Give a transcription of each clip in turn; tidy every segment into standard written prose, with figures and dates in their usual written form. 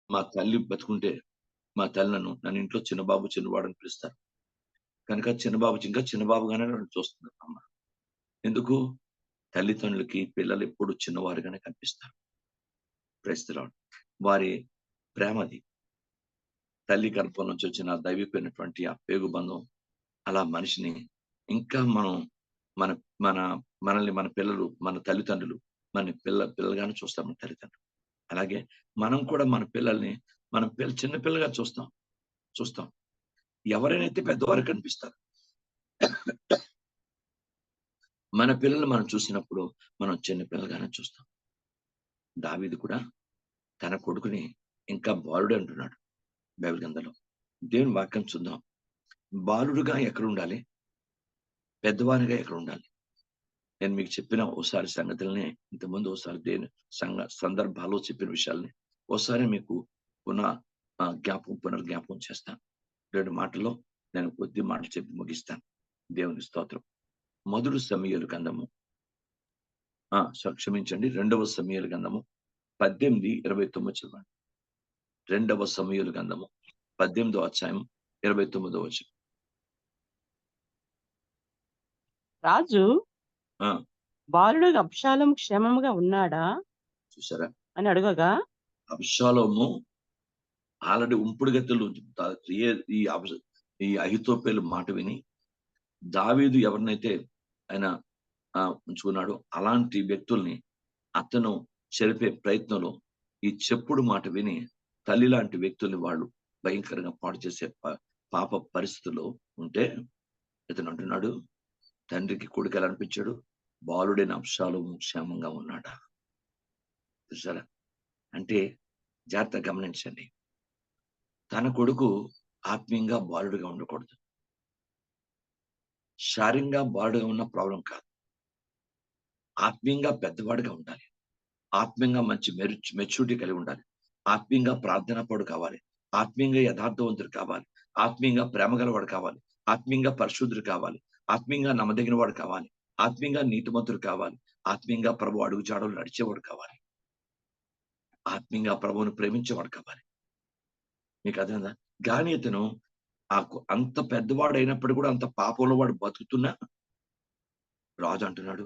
మా తల్లి బతుకుంటే మా తల్లి నన్ను ఇంట్లో చిన్నబాబు, చిన్నవాడు అని పిలుస్తారు. కనుక చిన్నబాబు ఇంకా చిన్నబాబుగానే నన్ను చూస్తుంది అమ్మ. ఎందుకు? తల్లిదండ్రులకి పిల్లలు ఎప్పుడు చిన్నవారుగానే కనిపిస్తారు. Praise the lord. వారి ప్రేమది. తల్లి గర్భం నుంచి వచ్చిన దైవికమైనటువంటి ఆ పేగు బంధం అలా మనిషిని ఇంకా మనం మన మన మనల్ని మన పిల్లలు, మన తల్లిదండ్రులు మన పిల్లలుగానే చూస్తాం మన తల్లిదండ్రులు. అలాగే మనం కూడా మన పిల్లల్ని చిన్న పిల్లగా చూస్తాం. ఎవరైనైతే పెద్దవారు కనిపిస్తారు. మన పిల్లలు మనం చూసినప్పుడు మనం చిన్న పిల్లలుగానే చూస్తాం. దావీదు కూడా తన కొడుకుని ఇంకా బాలుడే అంటున్నాడు బైబిల్ గ్రంథంలో. దేవుని వాక్యం చూద్దాం. బాలుడుగా ఎక్కడుండాలి? పెద్దవానిగా ఎక్కడుండాలి? నేను మీకు చెప్పిన ఓసారి సంగతుల్ని ఇంతకుముందు ఓసారి సందర్భాల్లో చెప్పిన విషయాల్ని ఓసారి మీకు పునర్జ్ఞాపకం చేస్తాను. 2 మాటల్లో నేను కొద్ది మాటలు చెప్పి ముగిస్తాను. దేవుని స్తోత్రం. మొదటి సమూయేలు గ్రంథము క్షమించండి 2వ సమూయేలు గ్రంథము 18:29 చదవండి. 2వ సమూయేలు గ్రంథము 18వ అధ్యాయం 29వ వచనం. రాజు బాలుడు అబ్షాలోము క్షేమముగా ఉన్నాడా చూసారా అని అడగగా, అబ్షాలోము ఆల్రెడీ ఉంపుడు గత్తెలు ఈ అహీతోపెలు మాట విని దావీదు ఎవరినైతే ఆయన ఉంచుకున్నాడో అలాంటి వ్యక్తుల్ని అతను చెరిపే ప్రయత్నంలో ఈ చెప్పుడు మాట విని తల్లి లాంటి వ్యక్తుల్ని వాళ్ళు భయంకరంగా పాడు చేసే పాప పరిస్థితుల్లో ఉంటే ఇతను అంటున్నాడు, తండ్రికి కొడుకు ఎలా అనిపించాడు? బాలుడైన అబ్షాలోము క్షేమంగా ఉన్నాడా? చూసారా? అంటే జాగ్రత్తగా గమనించండి. తన కొడుకు ఆత్మీయంగా బాలుడుగా ఉండకూడదు. శారీరంగా బాలుడుగా ఉన్న ప్రాబ్లం కాదు. ఆత్మీయంగా పెద్దవాడుగా ఉండాలి. ఆత్మీయంగా మంచి మెచ్యూరిటీ కలిగి ఉండాలి. ఆత్మీయంగా ప్రార్థనాపరుడు కావాలి. ఆత్మీయంగా యథార్థవంతుడు కావాలి. ఆత్మీయంగా ప్రేమ గలవాడు కావాలి. ఆత్మీయంగా పరిశుద్ధుడు కావాలి. ఆత్మీయంగా నమ్మదగిన వాడు కావాలి. ఆత్మీయంగా నీతిమంతుడు కావాలి. ఆత్మీయంగా ప్రభు అడుగుజాడలు నడిచేవాడు కావాలి. ఆత్మీయంగా ప్రభువును ప్రేమించేవాడు కావాలి. మీకు అర్థమైందా? గాని ఇతను అంత పెద్దవాడు అయినప్పుడు కూడా అంత పాపంలో వాడు బతుకుతున్నా రాజు అంటున్నాడు,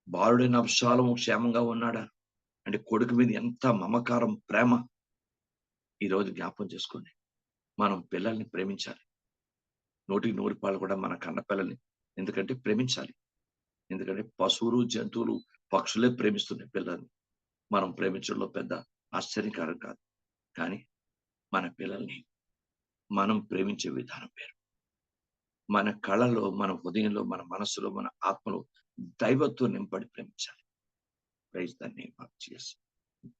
బాలుడైన అబ్షాలోము క్షేమంగా ఉన్నాడా? అంటే కొడుకు మీద ఎంత మమకారం, ప్రేమ. ఈరోజు జ్ఞాపకం చేసుకోండి. మనం పిల్లల్ని ప్రేమించాలి. 100% కూడా మన కన్న పిల్లల్ని ఎందుకంటే ప్రేమించాలి. ఎందుకంటే పశువులు, జంతువులు, పక్షులే ప్రేమిస్తున్నాయి పిల్లల్ని. మనం ప్రేమించడంలో పెద్ద ఆశ్చర్యకరం కాదు. కానీ మన పిల్లల్ని మనం ప్రేమించే విధానం వేరు. మన కళలో, మన హృదయంలో, మన మనస్సులో, మన ఆత్మలో దైవత్వం నింపడి ప్రేమించాలి. Praise the name of Jesus.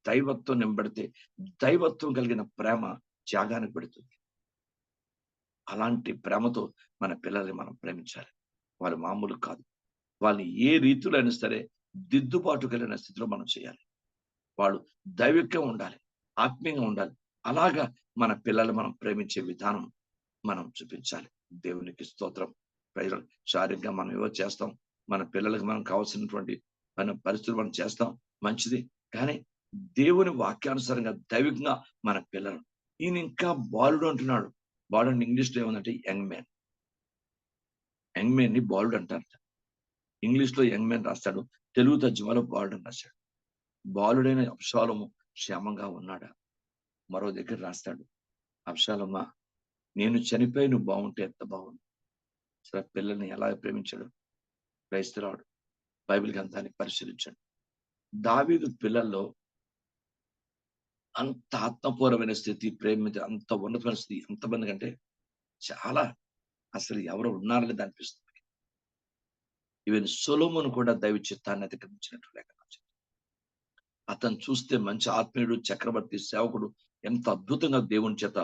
దైవత్వం నింపడితే దైవత్వం కలిగిన ప్రేమ త్యాగానికి పెడుతుంది. అలాంటి ప్రేమతో మన పిల్లల్ని మనం ప్రేమించాలి. వాళ్ళు మామూలు కాదు. వాళ్ళని ఏ రీతిలో అయినా సరే దిద్దుబాటు కలిగిన స్థితిలో మనం చేయాలి. వాళ్ళు దైవికంగా ఉండాలి, ఆత్మీయంగా ఉండాలి. అలాగా మన పిల్లలు మనం ప్రేమించే విధానం మనం చూపించాలి. దేవునికి స్తోత్రం. ప్రజలు శారీరకంగా మనం ఏవో చేస్తాం, మన పిల్లలకు మనం కావాల్సినటువంటి మన పరిస్థితులు మనం చేస్తాం, మంచిది. కానీ దేవుని వాక్యానుసారంగా దైవికంగా మన పిల్లలు ఈయన ఇంకా బాలుడు అంటున్నాడు. బాలుడు ఇంగ్లీష్ లో ఏముందంటే యంగ్ మ్యాన్. యంగ్ మ్యాన్ ని బాలుడు అంటారట. ఇంగ్లీష్ లో యంగ్ మ్యాన్ రాస్తాడు, తెలుగు తర్జుమాలో బాలుడు అని రాశాడు. బాలుడైన అబ్షాలోము క్షేమంగా ఉన్నాడా? మరో దగ్గర రాస్తాడు, అబ్షాలోమా నేను చనిపోయి నువ్వు బాగుంటే ఎంత బాగుంది. సరే పిల్లల్ని ఎలా ప్రేమించాడు? క్రైస్తవుడు బైబిల్ గ్రంథాన్ని పరిశీలించండి. దావీదు పిల్లల్లో అంత ఆత్మపూర్వమైన స్థితి, అంత ఉన్నతమైన స్థితి ఎంతమంది కంటే చాలా అసలు ఎవరు ఉన్నారనేది అనిపిస్తుంది. ఈవెన్ సొలొమోను కూడా దైవ చిత్తాన్ని అతిక్రమించినట్టు లేఖనం. అతను చూస్తే మంచి ఆత్మీయుడు, చక్రవర్తి, సేవకుడు, ఎంత అద్భుతంగా దేవుని చేత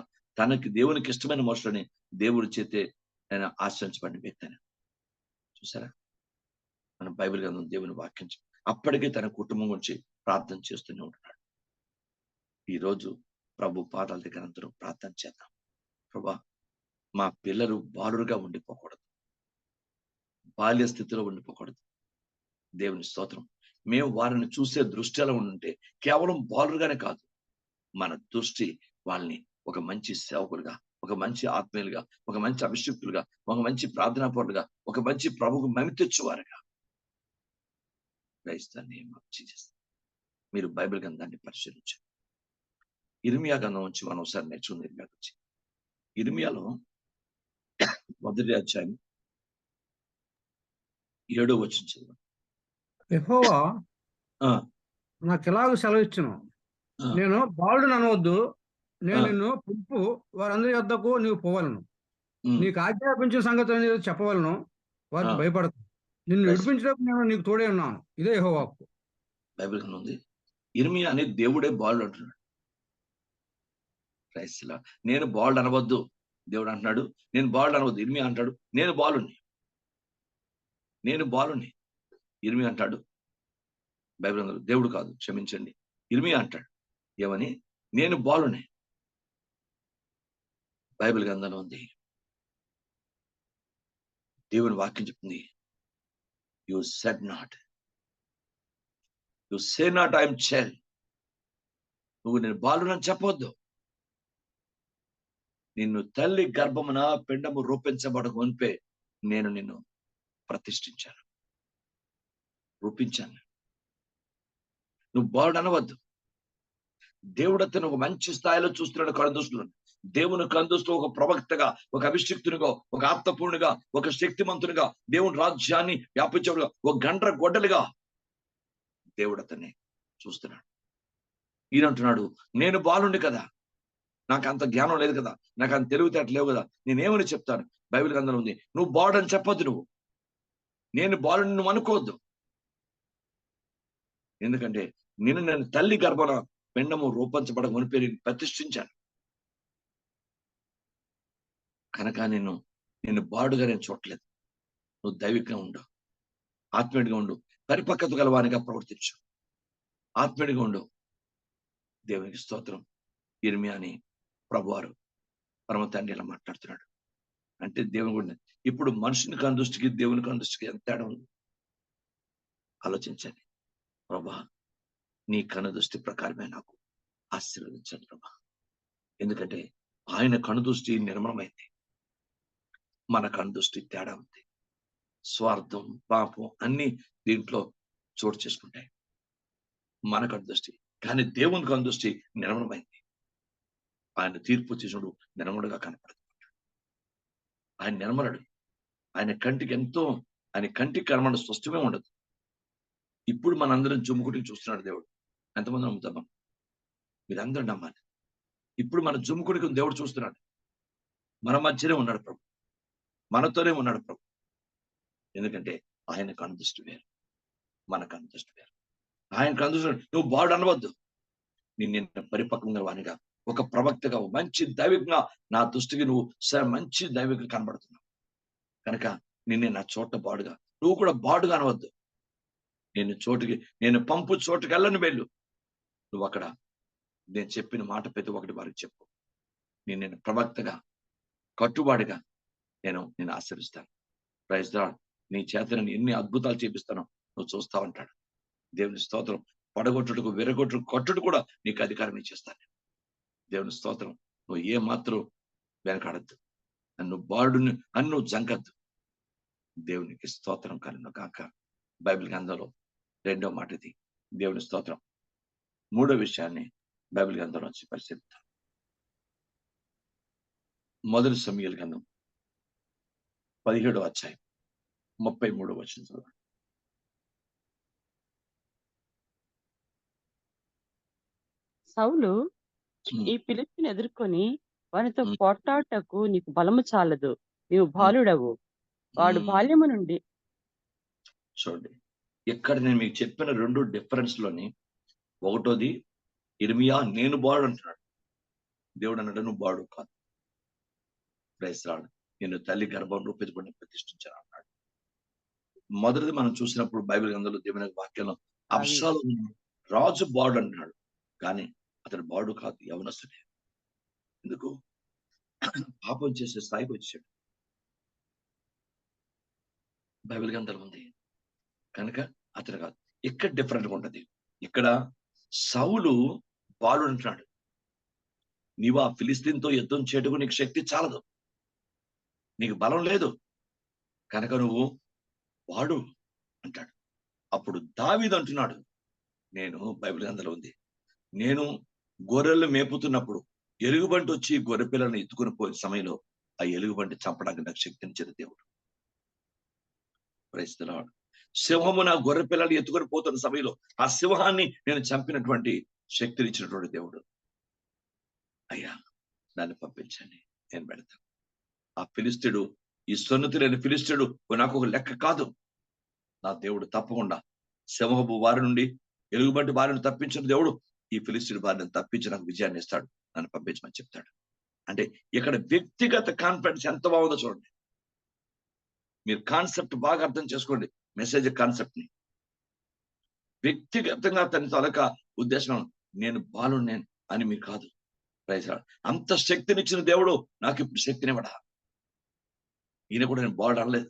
దేవునికి ఇష్టమైన మనుషులని దేవుడి చేతే ఆయన ఆశ్రయించబడిన వ్యక్తి అని చూసారా? మన బైబిల్ గ్రంథం దేవుని వాక్యం అప్పటికే తన కుటుంబం గురించి ప్రార్థన చేస్తూనే ఉంటున్నాడు. ఈరోజు ప్రభు పాదాల దగ్గర అందరూ ప్రార్థన చేద్దాం. ప్రభా, మా పిల్లలు బాలురుగా ఉండిపోకూడదు, బాల్య స్థితిలో ఉండిపోకూడదు. దేవుని స్తోత్రం. మేము వారిని చూసే దృష్టి ఎలా ఉంటే కేవలం బాలురుగానే కాదు, మన దృష్టి వాళ్ళని ఒక మంచి సేవకులుగా, ఒక మంచి ఆత్మీయులుగా, ఒక మంచి అభిషిక్తులుగా, ఒక మంచి ప్రార్థనా పరులుగా, ఒక మంచి ప్రభువుకు మహిమ తెచ్చువారుగా. Praise the name of Jesus. మీరు బైబిల్ గ్రంథాన్ని పరిశీలించండి. ఇర్మియా గ్రంథం నుంచి మనం ఒకసారి నేర్చుకుంది. ఇర్మియా గురించి. ఇర్మియాలో 1వ అధ్యాయం 7వ వచనం చదువు. యెహోవా ఆ, నాకు ఎలాగ సెలవిచ్చును, ఆ, నేను బాలుడు అనవద్దు, నేను ఆ, నిన్ను పంపు వారందరి యొద్దకు నీవు పోవలను, ఉమ్, నీకు ఆజ్ఞాపించిన సంగతులు నీవు చెప్పవలను, ఆ, వారికి భయపడతాను, నిన్ను ప్రైజ్ విడిపించడానికి నేను నీకు తోడే ఉన్నాను. ఇదే యెహోవా వాక్కు. బైబిల్ గ్రంథం ఉంది. ఇర్మియా అనే దేవుడే బాలుడు అంటున్నాడు. ప్రైజ్ లా. నేను బాలుడు అనవద్దు, దేవుడు అంటున్నాడు. నేను బాలుడు అనవద్దు. ఇర్మియా అంటాడు నేను బాలుణ్ణి, నేను బాలుణ్ణి. ఇర్మియా అంటాడు, బైబిల్ గ్రంథంలో దేవుడు కాదు, క్షమించండి, ఇర్మియా అంటాడు ఏమని, నేను బాలునే. బైబిల్ గ్రంథంలో ఉంది. దేవుని వాక్యం చెప్తుంది, you said not, you say not I'm child. నువ్వు నేను బాలునని చెప్పొద్దు. నిన్ను తల్లి గర్భమున పిండము రూపించబడక మునిపే నేను నిన్ను ప్రతిష్ఠించాను, రూపించాను. నువ్వు బాలుడు అనవద్దు. దేవుడు అతను ఒక మంచి స్థాయిలో చూస్తున్నాడు కనుదృష్టిలో. దేవుని కనుదృష్టిలో ఒక ప్రవక్తగా, ఒక అభిషిక్తునిగా, ఒక ఆత్మపూర్ణిగా, ఒక శక్తిమంతునిగా, దేవుని రాజ్యాన్ని వ్యాపించడుగా, ఒక గండ్ర గొడ్డలుగా దేవుడు అతన్ని చూస్తున్నాడు. ఈయనంటున్నాడు, నేను బాలుండి కదా, నాకు అంత జ్ఞానం లేదు కదా, నాకు అంత తెలివితేటలు లేవు కదా, నేనేమని చెప్తాను. బైబిల్ గ్రంథంలో ఉంది, నువ్వు బాలుడు అని చెప్పొద్దు. నువ్వు నేను బాలుడిని నువ్వు అనుకోవద్దు. ఎందుకంటే నేను తల్లి గర్భన పిండము రూపించబడ మునిపే ప్రతిష్ఠించాను కనుక నిన్ను బాడుగా నేను చూడలేదు. నువ్వు దైవికంగా ఉండు, ఆత్మీయుడిగా ఉండు, పరిపక్వత గలవానిగా ప్రవర్తించు, ఆత్మీయుడిగా ఉండు. దేవునికి స్తోత్రం. ఇర్మియా అని ప్రభువారు పరమ తండ్రి ఇలా మాట్లాడుతున్నాడు. అంటే దేవుని కూడా ఇప్పుడు మనుషుని కనుదృష్టికి దేవుని కనుదృష్టికి ఎంత తేడా ఉంది ఆలోచించండి. ప్రభా, నీ కనుదృష్టి ప్రకారమే నాకు ఆశీర్వదించండి ప్రభా. ఎందుకంటే ఆయన కనుదృష్టి నిర్మలమైంది, మన కనుదృష్టి తేడా ఉంది. స్వార్థం, పాపం అన్ని దీంట్లో చోటు చేసుకుంటాయి మన కనుదృష్టి. కానీ దేవుని కనుదృష్టి నిర్మలమైంది. ఆయన తీర్పు చేసినప్పుడు నిర్మలుగా కనపడుతున్నాడు. ఆయన నిర్మలుడు. ఆయన కంటికి ఎంతో, ఆయన కంటికి కనబడ స్పష్టమే ఉండదు. ఇప్పుడు మనందరం జుమ్ముకుటికి చూస్తున్నాడు దేవుడు. ఎంతమంది నమ్ముతాం మనం? మీరందరూ నమ్మాలి. ఇప్పుడు మన జుమ్ముకుడికి దేవుడు చూస్తున్నాడు. మన మధ్యనే ఉన్నాడు ప్రభు, మనతోనే ఉన్నాడు ప్రభు. ఎందుకంటే ఆయన కనుదృష్టి వేరు, మన కనుదృష్టి వేరు. ఆయన కనుదృష్టి నువ్వు బాడు అనవద్దు. నిన్ను పరిపక్వంగా వానిగా, ఒక ప్రవక్తగా, మంచి దైవికంగా నా దృష్టికి నువ్వు మంచి దైవికంగా కనబడుతున్నావు కనుక నిన్నే నా చోట బాడుగా, నువ్వు కూడా బాడుగా అనవద్దు. నేను పంపు చోటుకి వెళ్ళని వెళ్ళు. నువ్వు అక్కడ నేను చెప్పిన మాట ప్రతి ఒక్కటి వారికి చెప్పు. నేను ప్రవక్తగా, కట్టుబాటుగా నేను ఆశ్రయిస్తాను. Praise the lord. నీ చేత నేను ఎన్ని అద్భుతాలు చేపిస్తానో నువ్వు చూస్తావు అంటాడు. దేవుని స్తోత్రం. పడగొట్టుటకు, విరగొట్టుకు, కొట్టుడు కూడా నీకు అధికారం ఇచ్చేస్తాను. దేవుని స్తోత్రం. నువ్వు ఏ మాత్రం వెనకాడద్దు. నన్ను జంకద్దు. దేవునికి స్తోత్రం కలుగును గాక. బైబిల్ గ్రంథంలో 2వ మాట ఇది. దేవుని స్తోత్రం. 3వ విషయాన్ని బైబిల్ గ్రంథంలో వచ్చి పరిశీలిద్దాం. 1 సమూయేలు గ్రంథం 17వ అధ్యాయం 33వ వచనం చదవండి. సౌలు ఈ ఫిలిష్తీయుని ఎదుర్కొని వానితో పోట్లాడటకు నీకు బలము చాలదు, నీవు బాలుడవు, వాడు బాల్యము నుండి. చూడండి, ఇక్కడ నేను మీకు చెప్పిన 2 డిఫరెన్స్ లోని ఒకటోది, ఇర్మియా నేను బాడు అంటున్నాడు. దేవుడు అన్నాడు నువ్వు బాడు కాదు. ప్రైజ్ రాడు. నేను తల్లి గర్భం రూపించబడిన ప్రతిష్ఠించాను అన్నాడు. మొదటిది మనం చూసినప్పుడు బైబిల్ గ్రంథంలో దేవుని వాక్యంలో అబ్షాలోము రాజు బాడు అంటున్నాడు, కానీ అతడు బాడు కాదు, యవనస్తుడే. ఎందుకు? పాపం చేసే స్థాయికి వచ్చాడు. బైబిల్ గ్రంథంలో ఉంది కనుక అతడు కాదు. ఇక్కడ డిఫరెంట్గా ఉంటది. ఇక్కడ సౌలు బాలుడు అంటున్నాడు, నీవు ఆ ఫిలిస్తీన్తో యుద్ధం చేయటకు నీకు శక్తి చాలదు, నీకు బలం లేదు, కనుక నువ్వు వాడు అంటాడు. అప్పుడు దావీదు అంటున్నాడు, నేను బైబిల్ గ్రంథంలో ఉంది, నేను గొర్రెలు మేపుతున్నప్పుడు ఎలుగుబంటి వచ్చి గొర్రె పిల్లలను ఎత్తుకుని పోయిన సమయంలో ఆ ఎలుగుబంటి చంపడానికి నాకు శక్తినిచ్చిన దేవుడు. Praise the lord. సింహము నా గొర్రె పిల్లలు ఎత్తుకొని పోతున్న సమయంలో ఆ సింహాన్ని నేను చంపినటువంటి శక్తినిచ్చినటువంటి దేవుడు. అయ్యా దాన్ని పంపించండి, నేను పెడతాను. ఆ ఫిలిస్తీయుడు, ఈ సున్నతి లేని ఫిలిస్తీయుడు నాకు ఒక లెక్క కాదు. నా దేవుడు తప్పకుండా సింహపు వారి నుండి, ఎలుగుబంటి బారిని తప్పించిన దేవుడు ఈ ఫిలిస్తీయుడు బారిని తప్పించి నాకు విజయాన్ని ఇస్తాడు, నన్ను పంపించమని చెప్తాడు. అంటే ఇక్కడ వ్యక్తిగత కాన్ఫిడెన్స్ ఎంత బాగుందో చూడండి. మీరు కాన్సెప్ట్ బాగా అర్థం చేసుకోండి, మెసేజ్ కాన్సెప్ట్ ని. వ్యక్తిగతంగా తన తొలక ఉద్దేశం నేను బాలుని అని మీకు కాదు. Praise lord. అంత శక్తినిచ్చిన దేవుడు నాకు ఇప్పుడు శక్తినివ్వడా? ఈయన కూడా నేను బాలుడు అనలేదు,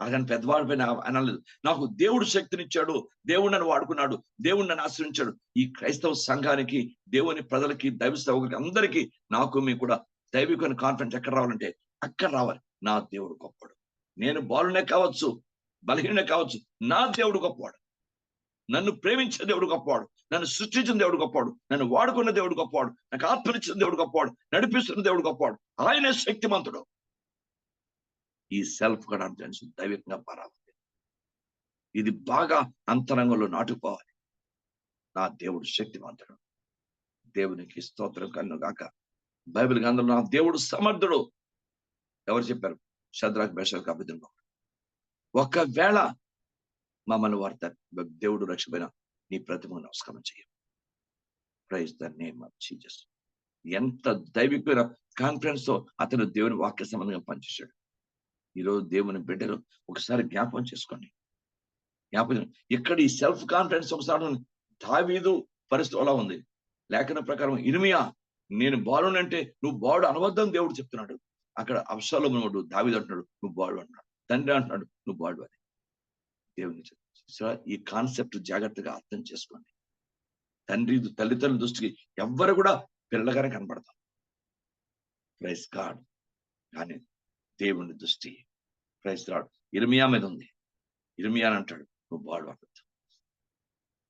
అలాగని పెద్దవాడి పైన అనలేదు. నాకు దేవుడు శక్తినిచ్చాడు, దేవుడు నన్ను వాడుకున్నాడు, దేవుడు నన్ను ఆశ్రయించాడు. ఈ క్రైస్తవ సంఘానికి, దేవుని ప్రజలకి, దైవ సేవకులకి అందరికీ నాకు మీకు కూడా దైవికమైన కాన్ఫిడెన్స్ ఎక్కడ రావాలంటే అక్కడ రావాలి. నా దేవుడు గొప్పవాడు. నేను బాలునే కావచ్చు, బలహీనే కావచ్చు, నా దేవుడు గొప్పవాడు. నన్ను ప్రేమించిన దేవుడు గొప్పవాడు, నన్ను సృష్టించిన దేవుడు గొప్పవాడు, నన్ను వాడుకున్న దేవుడు గొప్పవాడు, నాకు ఆత్మనిచ్చిన దేవుడు గొప్పవాడు, నడిపిస్తున్న దేవుడు గొప్పవాడు, ఆయనే శక్తిమంతుడు. ఈ సెల్ఫ్ కాన్ఫిడెన్స్ దైవికంగా పరాలి. ఇది బాగా అంతరంగంలో నాటుకోవాలి. నా దేవుడు శక్తివంతుడు, దేవునికి స్తోత్రం కలుగును గాక. బైబిల్ గ్రంథంలో నా దేవుడు సమర్థుడు ఎవరు చెప్పారు? షద్రాక్, మేషాకు, అబేద్నెగో. ఒకవేళ మమ్మల్ని వార్త దేవుడు రక్షమైన నీ ప్రతిమకు నమస్కారం చేయ. Praise the name of Jesus. ఎంత దైవికమైన కాన్ఫిడెన్స్ తో అతను దేవుని వాక్య సంబంధంగా పనిచేశాడు. ఈరోజు దేవుని బిడ్డలు ఒకసారి జ్ఞాపకం చేసుకోండి. ఇక్కడ ఈ సెల్ఫ్ కాన్ఫిడెన్స్ ఒకసారి దావీదు పరిస్థితి అలా ఉంది. లేఖన ప్రకారం ఇర్మియా నేను బాలునంటే నువ్వు బాడు అనవద్దని దేవుడు చెప్తున్నాడు. అక్కడ అబ్షాలోము దావీదు అంటున్నాడు నువ్వు బాడు అంటున్నాడు, తండ్రి అంటున్నాడు నువ్వు బాడు అని. దేవుని ఈ కాన్సెప్ట్ జాగ్రత్తగా అర్థం చేసుకోండి. తల్లిదండ్రుల దృష్టికి ఎవ్వరు కూడా పిల్లగానే కనపడతాం, ప్రైజ్ గాడ్. కానీ దేవుని దృష్టి ప్రైజ్ గాడ్ ఇర్మియా మీద ఉంది. ఇర్మియా అంటాడు నువ్వు బాడు అనొద్దు,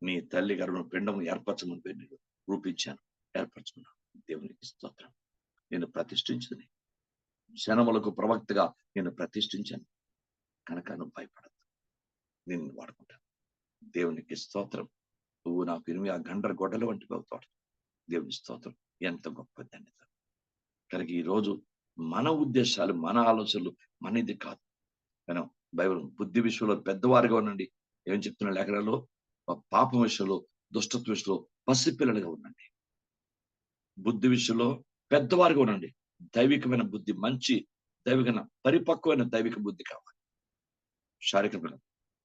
నీ తల్లి గర్భం పిండము ఏర్పరచమని పేరు రూపించాను, ఏర్పరచుకున్నాను. దేవునికి స్తోత్రం. నేను ప్రతిష్ఠించింది జనములకు ప్రవక్తగా నేను ప్రతిష్ఠించాను కనుక నువ్వు భయపడద్దు, నేను వాడుకుంటాను. దేవునికి స్తోత్రం. నువ్వు నాకు ఇర్మియా గండ్ర గొడ్డల వంటి అవుతాడు. దేవుని స్తోత్రం. ఎంత గొప్ప ధన్యత. కనుక ఈ రోజు మన ఉద్దేశాలు, మన ఆలోచనలు మనది కాదు. మనం బైబిల్ బుద్ధి విషయంలో పెద్దవారుగా ఉండండి. ఏం చెప్తున్న లేఖనాల్లో పాపం విషయంలో, దుష్టత్వ విషయంలో పసిపిల్లలుగా ఉండండి. బుద్ధి విషయంలో పెద్దవారుగా ఉండండి. దైవికమైన బుద్ధి, మంచి దైవికమైన పరిపక్వమైన దైవిక బుద్ధి కావాలి. శారీరక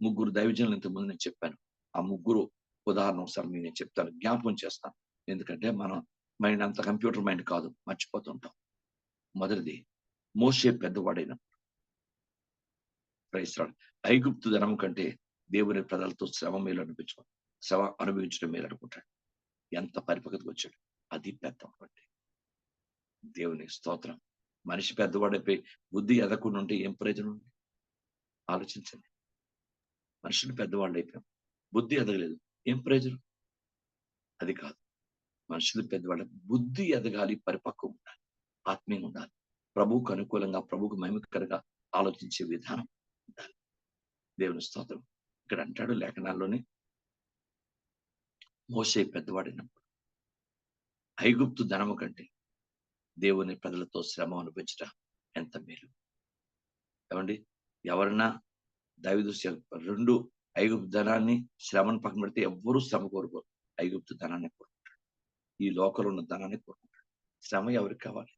ముగ్గురు దైవజనులు ఇంతకుముందు నేను చెప్పాను. ఆ ముగ్గురు ఉదాహరణ ఒకసారి నేను చెప్తాను, జ్ఞాపకం చేస్తాను. ఎందుకంటే మనం మైండ్ అంత కంప్యూటర్ మైండ్ కాదు, మర్చిపోతుంటాం. మొదటిది మోషే పెద్దవాడైనప్పుడు క్రైస్తవుడు ఐగుప్తు ధనం కంటే దేవుని ప్రజలతో శ్రమ మేలు అనుభవించడం మేలు అనుకుంటాడు. ఎంత పరిపక్వతకు వచ్చాడు. అది పెద్దవాడు అంటే దేవుని స్తోత్రం. మనిషి పెద్దవాడైపోయి బుద్ధి ఎదగకుండా ఉంటే ఏం ప్రయోజనం ఉంది? ఆలోచించండి. మనుషులు పెద్దవాళ్ళు అయిపోయాం, బుద్ధి ఎదగలేదు, ఏం ప్రయోజనం? అది కాదు. మనుషులు పెద్దవాళ్ళ బుద్ధి ఎదగాలి, పరిపక్వం ఉండాలి, ఆత్మీయంగా ఉండాలి, ప్రభువుకు అనుకూలంగా, ప్రభువుకు మహిమకరంగా ఆలోచించే విధానం ఉండాలి. దేవుని స్తోత్రం. ఇక్కడ అంటాడు లేఖనాల్లోనే మోషే పెద్దవాడినప్పుడు ఐగుప్తు ధనము కంటే దేవుని ప్రజలతో శ్రమ అనిపించడం ఎంత మేలు. ఏమండి, ఎవరన్నా దావీదు రెండు ఐగుప్తు ధనాన్ని శ్రమను పక్కన పెడితే ఎవ్వరూ శ్రమ కోరుకోరు. ఐగుప్తు ధనాన్ని కోరుకుంటాడు, ఈ లోకంలో ఉన్న ధనాన్ని కోరుకుంటాడు. శ్రమ ఎవరికి కావాలి?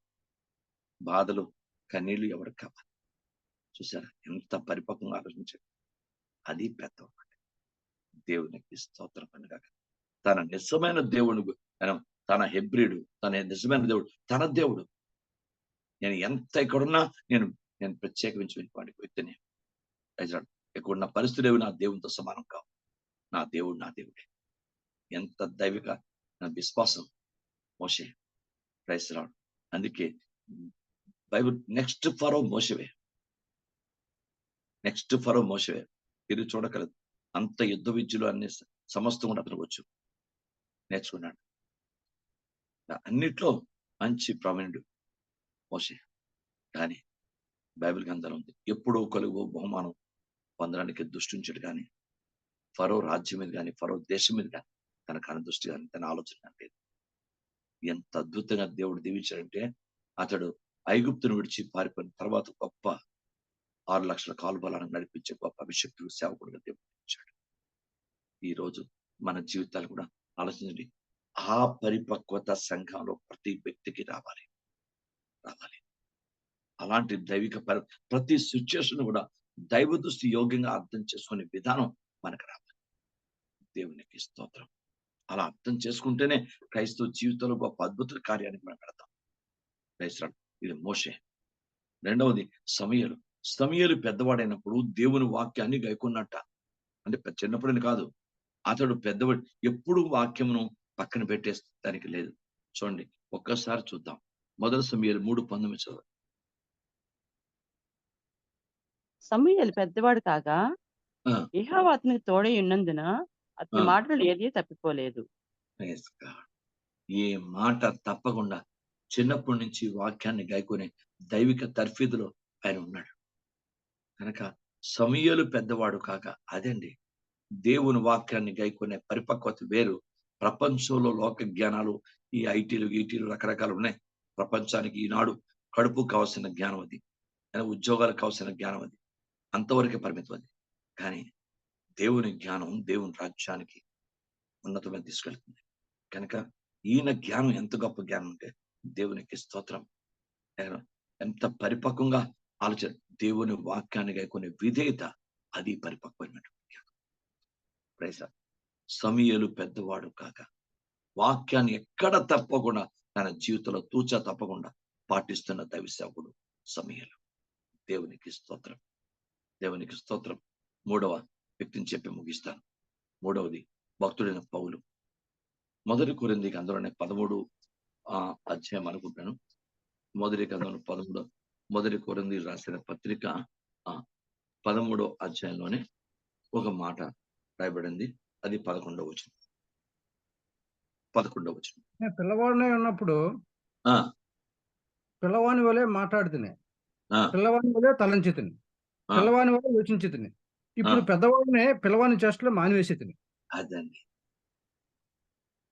బాధలు, కన్నీళ్లు ఎవరికి కావాలి? చూసారా ఎంత పరిపక్వంగా ఆలోచించాడు. అది పెద్దవాడు. దేవునికి స్తోత్రం అనగా తన నిజమైన దేవుడు, తన హెబ్రీడు, తన నిజమైన దేవుడు, తన దేవుడు. నేను ఎంత ఇక్కడున్నా నేను ప్రత్యేకించి వాడికి వ్యక్తిని ఇక్కడున్న పరిస్థితులు నా దేవునితో సమానం కావు. నా దేవుడు నా దేవుడే. ఎంత దైవిక నా విశ్వాసం మోషే. Praise Lord. అందుకే బైబిల్ నెక్స్ట్ ఫరో మోషవే, నెక్స్ట్ ఫరో మోషవే. తిరిగి చూడగలదు. అంత యుద్ధ విద్యలు అన్ని సమస్తం కూడా అతనికి వచ్చు, నేర్చుకున్నాడు. అన్నిట్లో మంచి ప్రావీణ్యుడు మోషే. కానీ బైబిల్ గ్రంథంలో ఉంది, ఎప్పుడో కలుగు బహుమానం పొందడానికి దృష్టించడు. కానీ ఫరో రాజ్యం మీద కానీ ఫరో దేశం మీద కానీ తన దృష్టి కానీ తన ఆలోచన కానీ ఎంత అద్భుతంగా దేవుడు దీవించాడంటే, అతడు ఐగుప్తును విడిచి పారిపోయిన తర్వాత గొప్ప 6 లక్షల కాలు బలాన్ని నడిపించే గొప్ప అభిషక్తుడు సేవకుడుగా దేవుడు ఇచ్చాడు. ఈ రోజు మన జీవితాలు కూడా ఆలోచించండి. ఆ పరిపక్వత సంఘంలో ప్రతి వ్యక్తికి రావాలి. అలాంటి దైవిక ప్రతి సిచ్యుయేషన్ కూడా దైవ దృష్టి యోగ్యంగా అర్థం చేసుకునే విధానం మనకు రావాలి. దేవునికి స్తోత్రం. అలా అర్థం చేసుకుంటేనే క్రైస్తవ జీవితంలో గొప్ప అద్భుత కార్యానికి మనం పెడతాం. క్రైస్తవుడు ఇది మోషే. రెండవది సమూయేలు పెద్దవాడైనప్పుడు దేవుని వాక్యాన్ని గైకొన్నట్ట. అంటే చిన్నప్పుడని కాదు, అతడు పెద్దవాడు. ఎప్పుడు వాక్యమును పక్కన పెట్టేదానికి లేదు. చూడండి, ఒక్కసారి చూద్దాం. 1 సమూయేలు 3:19 చదవండి. సమూయేలు పెద్దవాడు కాగా ఆ, యెహోవా అతనికి తోడై ఉన్నందున అతని ఆ. మాటలు ఏదీ తప్పిపోలేదు. Praise God. ఏ మాట తప్పకుండా చిన్నప్పటి నుంచి వాక్యాన్ని గాయకునే దైవిక తర్ఫీదులో ఆయన ఉన్నాడు. కనుక సమూయేలు పెద్దవాడు కాక అదండి, దేవుని వాక్యాన్ని గైకొనే పరిపక్వత వేరు. ప్రపంచంలో లోక జ్ఞానాలు, ఈ ఐటీలు గీటీలు రకరకాలు ఉన్నాయి. ప్రపంచానికి ఈనాడు కడుపు కావాల్సిన జ్ఞానం అది, ఉద్యోగాలకు కావాల్సిన జ్ఞానం అది, అంతవరకే పరిమితం అది. కానీ దేవుని జ్ఞానం దేవుని రాజ్యానికి ఉన్నతమైన తీసుకెళ్తుంది. కనుక ఈయన జ్ఞానం ఎంత గొప్ప జ్ఞానం అంటే దేవునికి స్తోత్రం. ఎంత పరిపక్వంగా ఆలోచన, దేవుని వాక్యాన్ని గైకొనే విధేయత, అది పరిపక్వమైనటువంటి జ్ఞానం. Praise lord. సమూయేలు పెద్దవాడు కాక వాక్యాన్ని ఎక్కడ తప్పకుండా తన జీవితంలో తూచా తప్పకుండా పాటిస్తున్న దైవ సేవకుడు సమూయేలు. దేవునికి స్తోత్రం, దేవునికి స్తోత్రం. మూడవ వ్యక్తిని చెప్పి ముగిస్తాను. మూడవది భక్తుడైన పౌలు. 1 కొరింథీకి అందులోనే 13 అధ్యాయం అనుకుంటాను. 1 కొరింథీ రాసిన పత్రిక 13వ అధ్యాయంలోనే ఒక మాట రాయబడింది. అది 11వ వచనం. నేను పిల్లవాడినే ఉన్నప్పుడు ఆ, పిల్లవాని వలె మాట్లాడుతుని, ఆ, పిల్లవాని వలె తలంచితిని, ఆ, పిల్లవాని వలె యోచించితిని. ఇప్పుడు పెద్దవాడినే పిల్లవాని చేష్టలు మానివేసి తిని. అదండి.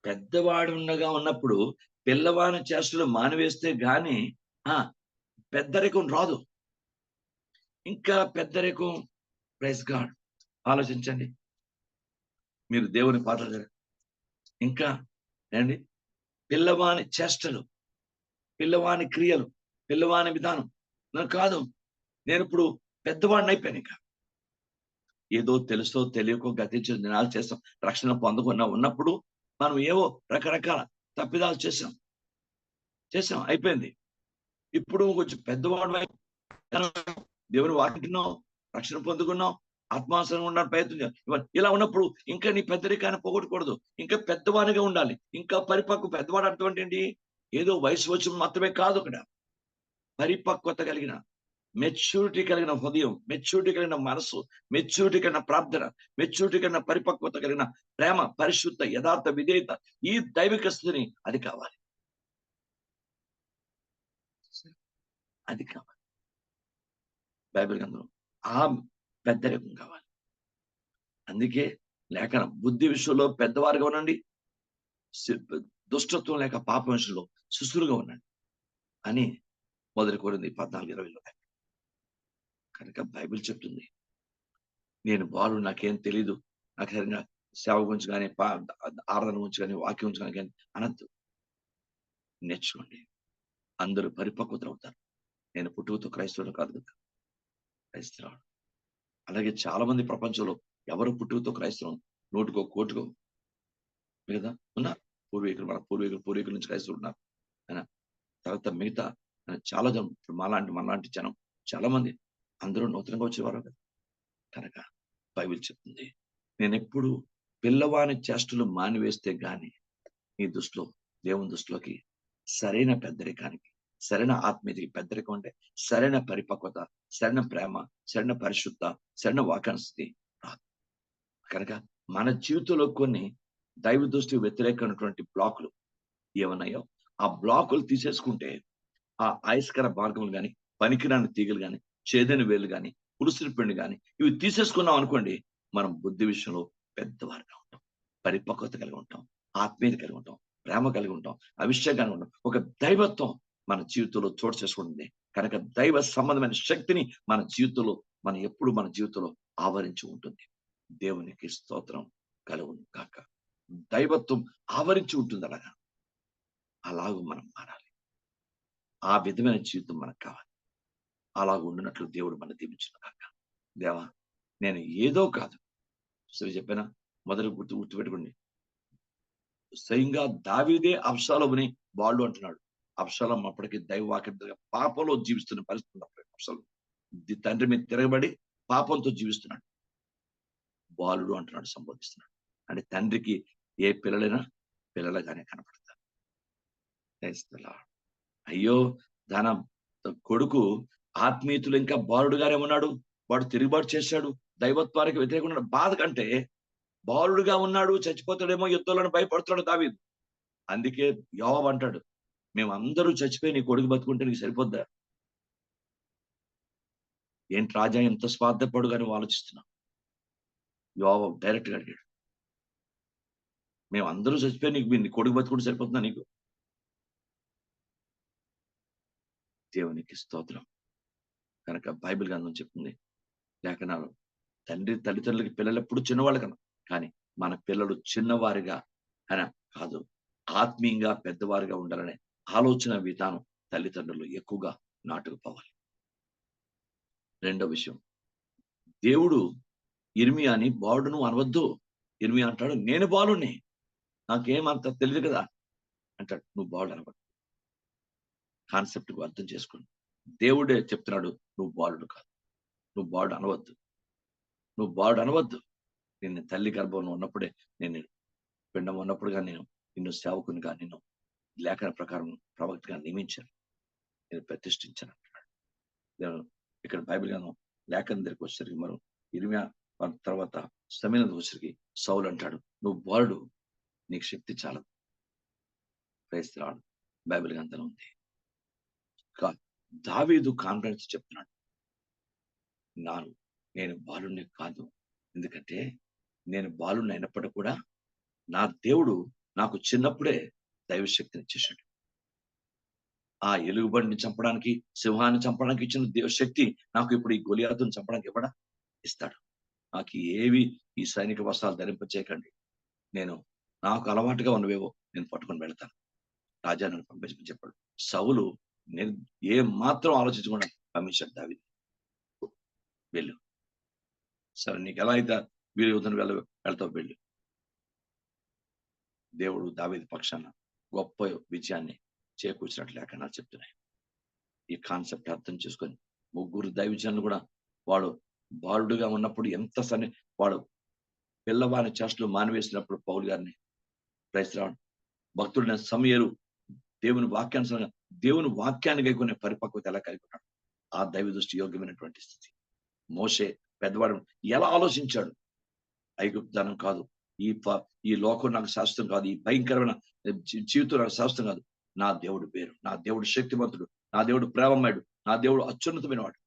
పెద్దవాడుండగా ఉన్నప్పుడు పిల్లవాని చేష్టలు మానివేస్తే గాని పెద్దరికం రాదు. ఇంకా పెద్దరికం. Praise God. ఆలోచించండి, మీరు దేవుని పాత్ర. ఇంకా ఏండి, పిల్లవాని చేష్టలు, పిల్లవాని క్రియలు, పిల్లవాని విధానం నాకు కాదు. నేను ఇప్పుడు పెద్దవాడిని అయిపోయాను. ఇక ఏదో తెలుసో తెలియకో గతించిన దినాలు చేస్తాం. రక్షణ పొందకుండా ఉన్నప్పుడు మనం ఏవో రకరకాల తప్పిదాలు చేసాం, అయిపోయింది. ఇప్పుడు కొంచెం పెద్దవాడు, దేవుని వాక్యం రక్షణ పొందుకున్నాం, ఆత్మాసనం ఉండడానికి ప్రయత్నం. ఇలా ఉన్నప్పుడు ఇంకా నీ పెద్దరికాన్ని పోగొట్టకూడదు. ఇంకా పెద్దవాడిగా ఉండాలి. ఇంకా పరిపక్వ. పెద్దవాడు అర్థం ఏంటి? ఏదో వయసు వచ్చిన మాత్రమే కాదు. అక్కడ పరిపక్వత కలిగిన, మెచ్యూరిటీ కలిగిన హృదయం, మెచ్యూరిటీ కలిగిన మనసు, మెచ్యూరిటీ కలిగిన ప్రార్థన, మెచ్యూరిటీ కలిగిన పరిపక్వత కలిగిన ప్రేమ, పరిశుద్ధ, యథార్థ, విధేయత, ఈ దైవిక స్థితిని అది కావాలి. అది కావాలి బైబిల్ గ్రంథంలో. ఆ పెద్దరికం కావాలి. అందుకే లేఖనం బుద్ధి విషయంలో పెద్దవారుగా ఉండండి, దుష్టత్వం లేక పాప విషయంలో శిశువులుగా ఉండండి అని 1 కొరింథీ 14:20లో. కనుక బైబిల్ చెప్తుంది, నేను బాలు, నాకేం తెలీదు, నాకు సరిగ్గా సేవ గురించి కానీ ఆరాధన గురించి కానీ వాక్యం గురించి కానీ అనద్దు. నేర్చుకోండి. అందరూ పరిపక్వత అవుతారు. నేను పుట్టుకతో క్రైస్తవుడు కాదు కదా, క్రైస్తవుడు. అలాగే చాలా మంది ప్రపంచంలో ఎవరు పుట్టుకతో క్రైస్తవం 100కో 1,00,00,000 మిగతా ఉన్నారు. మన పూర్వీకుల నుంచి క్రైస్తవులు ఉన్నారు. తర్వాత మిగతా చాలా జనం, ఇప్పుడు మనలాంటి జనం చాలా మంది, అందరూ నూతనంగా వచ్చేవారు కదా. కనుక బైబిల్ చెప్తుంది, నేను ఎప్పుడు పిల్లవాని చేష్టలు మానివేస్తే గాని నీ దృష్టిలో, దేవుని దృష్టిలోకి సరైన పెద్దరికానికి, సరైన ఆత్మీయతకి పెద్దరికం అంటే సరైన పరిపక్వత, సరైన ప్రేమ, సరైన పరిశుద్ధ, సరైన వాక్యానుస్థితి రాదు. కనుక మన జీవితంలో కొన్ని దైవ దృష్టి వ్యతిరేకమైనటువంటి బ్లాకులు ఏమన్నాయో ఆ బ్లాకులు తీసేసుకుంటే ఆ ఆయస్కర మార్గములు గాని, పనికిరాని తీగలు గాని, చేదని వేలు గాని, పులుసుని పిండి గాని ఇవి తీసేసుకున్నాం అనుకోండి, మనం బుద్ధి విషయంలో పెద్దవారుగా ఉంటాం, పరిపక్వత కలిగి ఉంటాం, ఆత్మీయత కలిగి ఉంటాం, ప్రేమ కలిగి ఉంటాం, అవిషయం కలిగి ఉంటాం. ఒక దైవత్వం మన జీవితంలో చోటు చేసుకుంటుంది. కనుక దైవ సంబంధమైన శక్తిని మన జీవితంలో ఎప్పుడు మన జీవితంలో ఆవరించి ఉంటుంది. దేవునికి స్తోత్రం కలుగును కాక. దైవత్వం ఆవరించి ఉంటుంది. అలాగూ మనం మారాలి. ఆ విధమైన జీవితం మనకు కావాలి. అలాగ ఉండినట్లు దేవుడు మన దీవించును కాక. దేవా, నేను ఏదో కాదు సరే చెప్పానా, మొదటి గుర్తుపెట్టుకోండి. స్వయంగా దావీదే అబ్షాలోముని వాళ్ళు అంటున్నాడు. అబ్షాలోం అప్పటికి దైవవాక్యంగా పాపంలో జీవిస్తున్న పరిస్థితి అబ్షాలోం తండ్రి మీద తిరగబడి పాపంతో జీవిస్తున్నాడు. బాలుడు అంటున్నాడు, సంబోధిస్తున్నాడు. అంటే తండ్రికి ఏ పిల్లలుగానే కనపడతారు. అయ్యో తన కొడుకు ఆత్మీయతలు ఇంకా బాలుడుగానే ఉన్నాడు, వాడు తిరుగుబాటు చేశాడు, దైవత్వానికి వ్యతిరేకంగా బాధ కంటే బాలుడుగా ఉన్నాడు, చచ్చిపోతాడేమో యుద్ధంలో భయపడుతున్నాడు దావీదు. అందుకే యోవాబు అంటాడు, మేమందరూ చచ్చిపోయి నీ కొడుకు బతుకుంటే నీకు సరిపోద్దా? ఏంటి రాజా ఎంత స్వార్థపడుగా నువ్వు ఆలోచిస్తున్నావు? యోవాబు డైరెక్ట్ గా అడిగాడు, మేమందరూ చచ్చిపోయి నీ కొడుకు బతుకుంటే సరిపోతుందా నీకు? దేవునికి స్తోత్రం. కనుక బైబిల్ గ్రంథం చెప్తుంది, లేఖనాలు, తల్లిదండ్రులకి పిల్లలు ఎప్పుడు చిన్నవాళ్ళు కన్నా, కానీ మన పిల్లలు చిన్నవారిగా అని కాదు, ఆత్మీయంగా పెద్దవారిగా ఉండాలనే ఆలోచన విధానం తల్లిదండ్రులు ఎక్కువగా నాటుకుపోవాలి. రెండో విషయం, దేవుడు ఇర్మియాని బాలుడును అనవద్దు. ఇర్మియా అంటాడు, నేను బాలుని, నాకేమంత తెలియదు కదా అంటాడు. నువ్వు బాలుడు అనవద్దు. కాన్సెప్ట్ అర్థం చేసుకోండి. దేవుడే చెప్తున్నాడు, నువ్వు బాలుడు కాదు, నువ్వు బాలుడు అనవద్దు, నువ్వు బాలుడు అనవద్దు. నిన్ను తల్లి గర్భంలో ఉన్నప్పుడే, నేను పిండం ఉన్నప్పుడుగా నిన్ను సేవకునిగా, నిన్ను లేఖన ప్రకారం ప్రవక్తగా నియమించాను, నేను ప్రతిష్ఠించాను అంటున్నాడు. ఇక్కడ బైబిల్ గ్రంథం లేఖన దగ్గరికి వచ్చేసరికి మనం ఇర్మియా తర్వాత సమీన వచ్చరికి సౌలు అంటాడు, నువ్వు బాలుడు, నీకు శక్తి చాలదు. క్రైస్తవుడు బైబిల్ గ్రంథంలో ఉంది. దావీదు కాన్ఫిడెన్స్ చెప్తున్నాడు, నేను బాలుడిని కాదు, ఎందుకంటే నేను బాలుడిని అయినప్పటికీ కూడా నా దేవుడు నాకు చిన్నప్పుడే దైవశక్తిని ఇచ్చేసాడు. ఆ ఎలుగుబండిని చంపడానికి, సింహాన్ని చంపడానికి ఇచ్చిన శక్తి నాకు ఇప్పుడు ఈ గొలియాతుని చంపడానికి ఇస్తాడు. నాకు ఏవి ఈ సైనిక వస్త్రాలు ధరింపచేయకండి, నాకు అలవాటుగా ఉన్నవేవో నేను పట్టుకొని వెళ్తాను, రాజా నన్ను పంపించమని చెప్పాడు. సౌలు ఏ మాత్రం ఆలోచించకుండా పంపించాడు, దావీదు వెళ్ళు, సరే నీకు ఎలా అయితే వీరి యుద్ధం వెళ్తావు వెళ్ళు. దేవుడు దావీదు పక్షాన గొప్ప విజయాన్ని చేకూర్చినట్లు లేఖనాలు చెప్తున్నాయి. ఈ కాన్సెప్ట్ అర్థం చేసుకొని ముగ్గురు దైవజనులు కూడా వాడు బాలుడుగా ఉన్నప్పుడు ఎంత వాడు పిల్లవాని చేష్టలు మానివేసినప్పుడు పౌలు గారిని క్రైస్తవుడు భక్తుడైన సమయలు దేవుని వాక్యాన్ని కైకొనే పరిపక్వత ఎలా కలిగి ఉన్నాడు, ఆ దైవ దృష్టి యోగ్యమైనటువంటి స్థితి. మోషే పెద్దవాడు ఎలా ఆలోచించాడు, ఐగుప్తనం కాదు, ఈ లోకం నాకు శాస్త్రం కాదు, ఈ భయంకరమైన జీవితం నాకు శాస్త్రం కాదు, నా దేవుడు పేరు, నా దేవుడు శక్తివంతుడు, నా దేవుడు ప్రేమమయుడు, నా దేవుడు అత్యున్నతమైన వాడు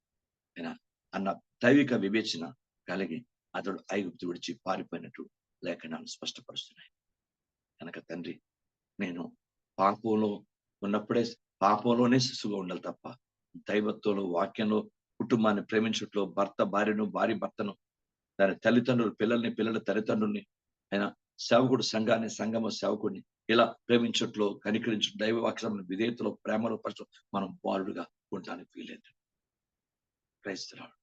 అన్న దైవిక వివేచన కలిగి అతడు ఐగుప్తు విడిచి పారిపోయినట్టు లేఖనాలు స్పష్టపరుస్తున్నాయి. కనుక తండ్రి, నేను పాపంలో ఉన్నప్పుడే పాపంలోనే శిశువుగా ఉండాలి తప్ప దైవత్వంలో, వాక్యంలో, కుటుంబాన్ని ప్రేమించట్లో, భర్త భార్యను, భార్య భర్తను, దాని తల్లిదండ్రులు పిల్లల్ని, పిల్లల తల్లిదండ్రుల్ని, ఆయన సేవకుడు సంఘాన్ని, సంఘము సేవకుడిని ఇలా ప్రేమించట్లో, కనికరించు, దైవ వాక్యం విధేయతలో, ప్రేమలో పరచు మనం బాలుడుగా ఉండడానికి వీలేదు. క్రైస్తవుడు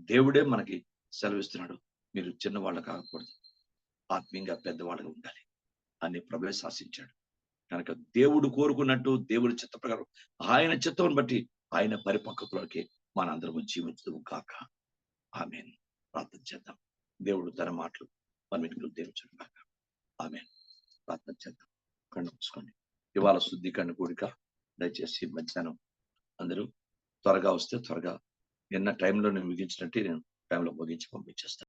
దేవుడే మనకి సెలవిస్తున్నాడు, మీరు చిన్నవాళ్ళు కాకూడదు, ఆత్మీయంగా పెద్దవాళ్ళగా ఉండాలి అని ప్రభువే శాసించాడు. కనుక దేవుడు కోరుకున్నట్టు దేవుడి చిత్త ప్రకారం ఆయన చిత్తం బట్టి ఆయన పరిపక్వతలోకి మనందరము జీవించదు కాక. ఆమేన్. ప్రార్థన చేద్దాం. దేవుడు తన మాటలు మన ఇంటికి ఉద్దేశించడం కాక. ఆమేన్. ప్రార్థన చేద్దాం. కళ్ళు మూసుకోండి. ఇవాళ శుద్ధీకరణ కూడిక దయచేసి మధ్యాహ్నం అందరూ త్వరగా వస్తే త్వరగా నిన్న టైంలో నేను ముగించినట్టు నేను టైంలో ముగించి పంపించేస్తాను.